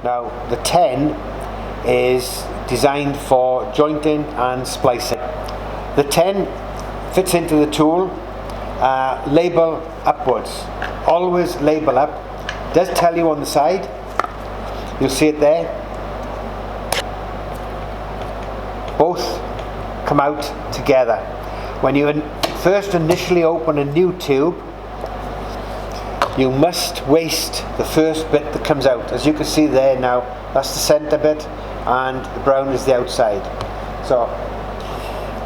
Now the 10 is designed for jointing and splicing. The 10 fits into the tool, label upwards. Always label up. It does tell you on the side, you'll see it there. Both come out together. When you first initially open a new tube, you must waste the first bit that comes out. As you can see there now, that's the center bit and the brown is the outside. So,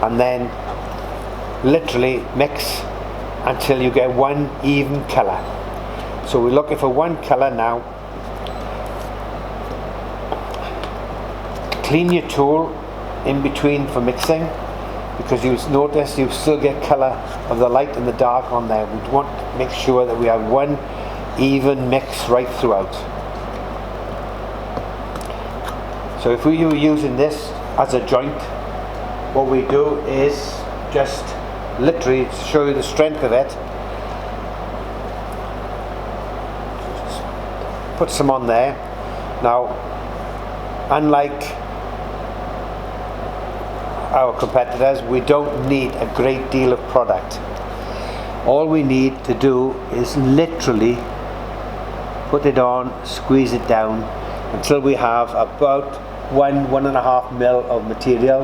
and then literally mix until you get one even colour. So we're looking for one colour now. Clean your tool in between for mixing, because you notice you still get colour of the light and the dark on there. We want to make sure that we have one even mix right throughout. So if we were using this as a joint, what we do is just literally to show you the strength of it, just put some on there. Now, unlike our competitors, we don't need a great deal of product. All we need to do is literally put it on, squeeze it down until we have about 1.5 mil of material.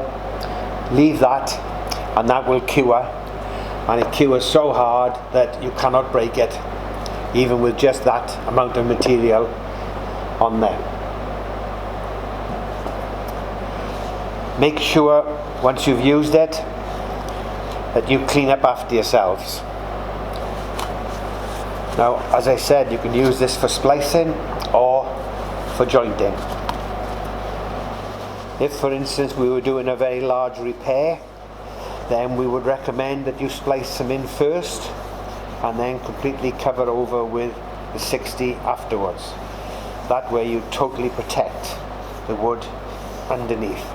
Leave that, and that will cure, and it cures so hard that you cannot break it, even with just that amount of material on there. Make sure once you've used it that you clean up after yourselves. Now, as I said, you can use this for splicing or for jointing. If, for instance, we were doing a very large repair, then we would recommend that you splice them in first and then completely cover over with the 60 afterwards. That way you totally protect the wood underneath.